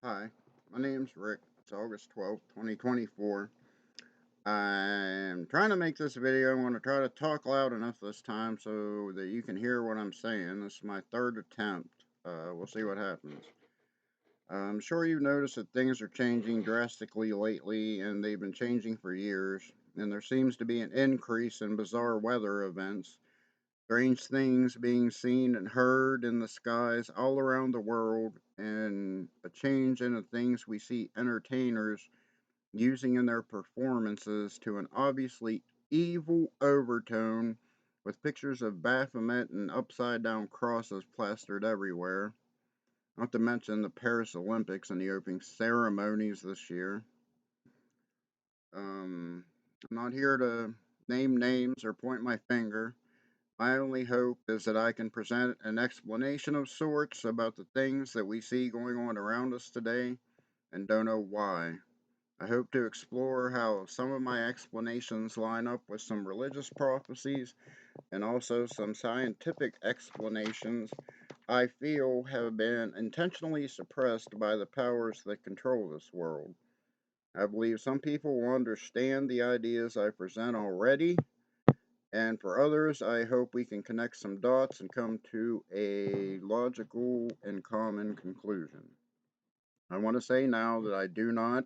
Hi, my name's Rick. It's August 12th, 2024. I'm trying to make this video. I'm going to try to talk loud enough this time so that you can hear what I'm saying. This is my third attempt. We'll see what happens. I'm sure you've noticed that things are changing drastically lately, and they've been changing for years. And there seems to be an increase in bizarre weather events, strange things being seen and heard in the skies all around the world, and a change in the things we see entertainers using in their performances to an obviously evil overtone with pictures of Baphomet and upside down crosses plastered everywhere. Not to mention the Paris Olympics and the opening ceremonies this year. I'm not here to name names or point my finger. My only hope is that I can present an explanation of sorts about the things that we see going on around us today and don't know why. I hope to explore how some of my explanations line up with some religious prophecies and also some scientific explanations I feel have been intentionally suppressed by the powers that control this world. I believe some people will understand the ideas I present already, and for others, I hope we can connect some dots and come to a logical and common conclusion. I want to say now that I do not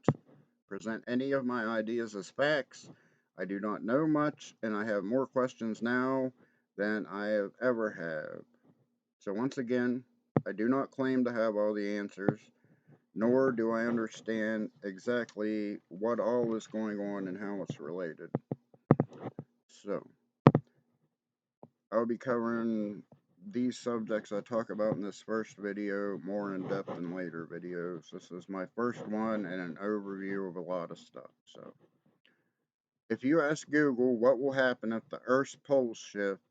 present any of my ideas as facts. I do not know much, and I have more questions now than I have ever had. So, once again, I do not claim to have all the answers, nor do I understand exactly what all is going on and how it's related. So, I'll be covering these subjects I talk about in this first video more in depth in later videos. This is my first one and an overview of a lot of stuff. So, if you ask Google what will happen if the Earth's poles shift,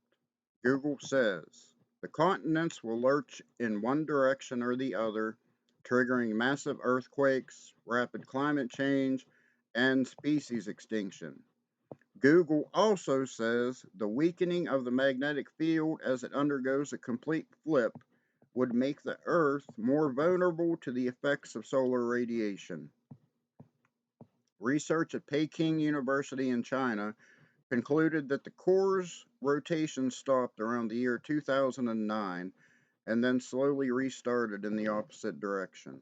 Google says the continents will lurch in one direction or the other, triggering massive earthquakes, rapid climate change, and species extinction. Google also says the weakening of the magnetic field as it undergoes a complete flip would make the Earth more vulnerable to the effects of solar radiation. Research at Peking University in China concluded that the core's rotation stopped around the year 2009 and then slowly restarted in the opposite direction.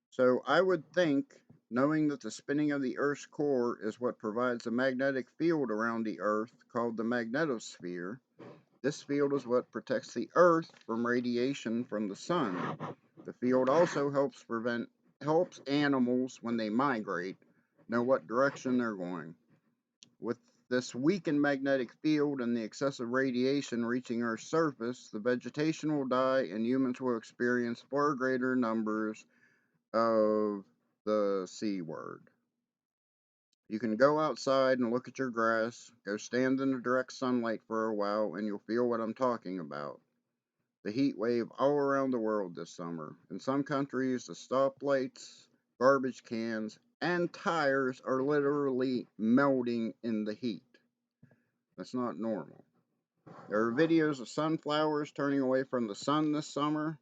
So I would think, knowing that the spinning of the Earth's core is what provides a magnetic field around the Earth called the magnetosphere, this field is what protects the Earth from radiation from the sun. The field also helps animals when they migrate know what direction they're going. With this weakened magnetic field and the excessive radiation reaching Earth's surface, the vegetation will die and humans will experience far greater numbers of the C word. You can go outside and look at your grass, go stand in the direct sunlight for a while, and you'll feel what I'm talking about. The heat wave all around the world this summer. In some countries, the stoplights, garbage cans, and tires are literally melting in the heat. That's not normal. There are videos of sunflowers turning away from the sun this summer.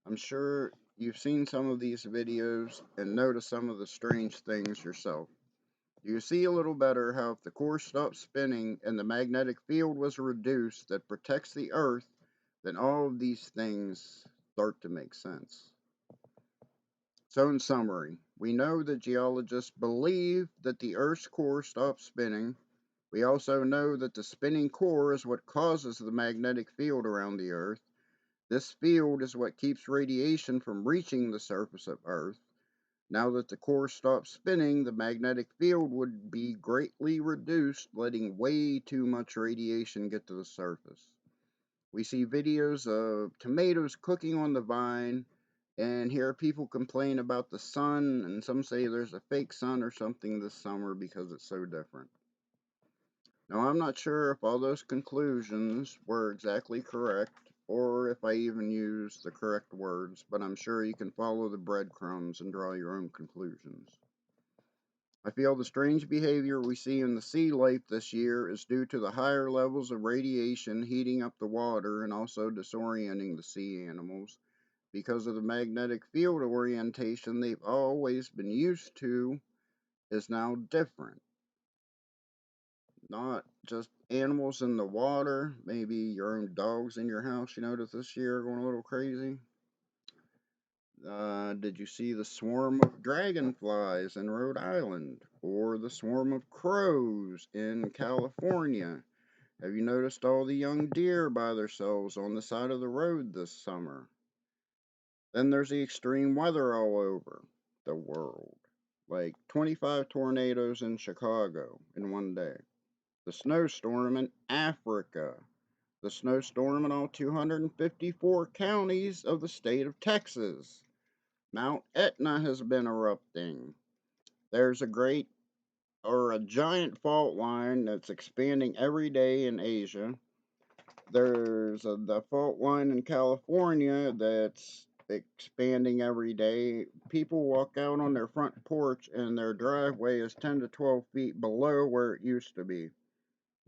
I'm sure you've seen some of these videos and noticed some of the strange things yourself. You see a little better how if the core stopped spinning and the magnetic field was reduced that protects the Earth, then all of these things start to make sense. So, in summary, we know that geologists believe that the Earth's core stopped spinning. We also know that the spinning core is what causes the magnetic field around the Earth. This field is what keeps radiation from reaching the surface of Earth. Now that the core stops spinning, the magnetic field would be greatly reduced, letting way too much radiation get to the surface. We see videos of tomatoes cooking on the vine, and hear people complain about the sun, and some say there's a fake sun or something this summer because it's so different. Now, I'm not sure if all those conclusions were exactly correct, or if I even used the correct words, but I'm sure you can follow the breadcrumbs and draw your own conclusions. I feel the strange behavior we see in the sea life this year is due to the higher levels of radiation heating up the water and also disorienting the sea animals, because of the magnetic field orientation they've always been used to is now different. Not just animals in the water, maybe your own dogs in your house, you notice this year are going a little crazy. Did you see the swarm of dragonflies in Rhode Island? Or the swarm of crows in California? Have you noticed all the young deer by themselves on the side of the road this summer? Then there's the extreme weather all over the world, like 25 tornadoes in Chicago in one day, the snowstorm in Africa, the snowstorm in all 254 counties of the state of Texas. Mount Etna has been erupting. There's a giant fault line that's expanding every day in Asia. There's the fault line in California that's expanding every day. People walk out on their front porch and their driveway is 10 to 12 feet below where it used to be.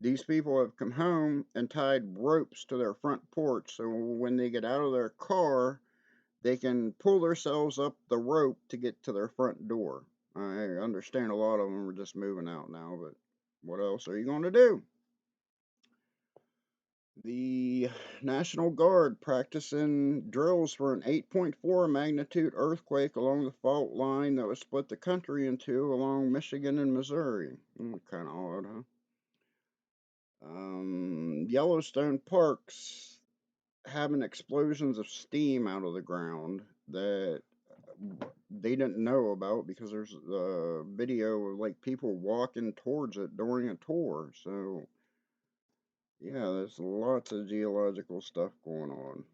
These people have come home and tied ropes to their front porch so when they get out of their car, they can pull themselves up the rope to get to their front door. I understand a lot of them are just moving out now, but what else are you going to do? The National Guard practicing drills for an 8.4 magnitude earthquake along the fault line that would split the country in two along Michigan and Missouri. Kind of odd, huh? Yellowstone parks having explosions of steam out of the ground that they didn't know about because there's a video of like people walking towards it during a tour. So yeah, there's lots of geological stuff going on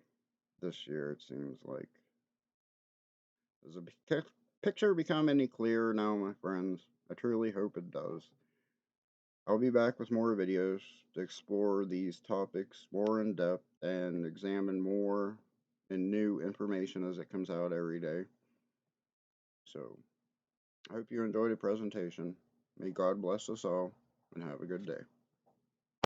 this year. It seems like. Does the picture become any clearer now, my friends? I truly hope it does. I'll be back with more videos to explore these topics more in depth and examine more and new information as it comes out every day. So, I hope you enjoyed the presentation. May God bless us all and have a good day.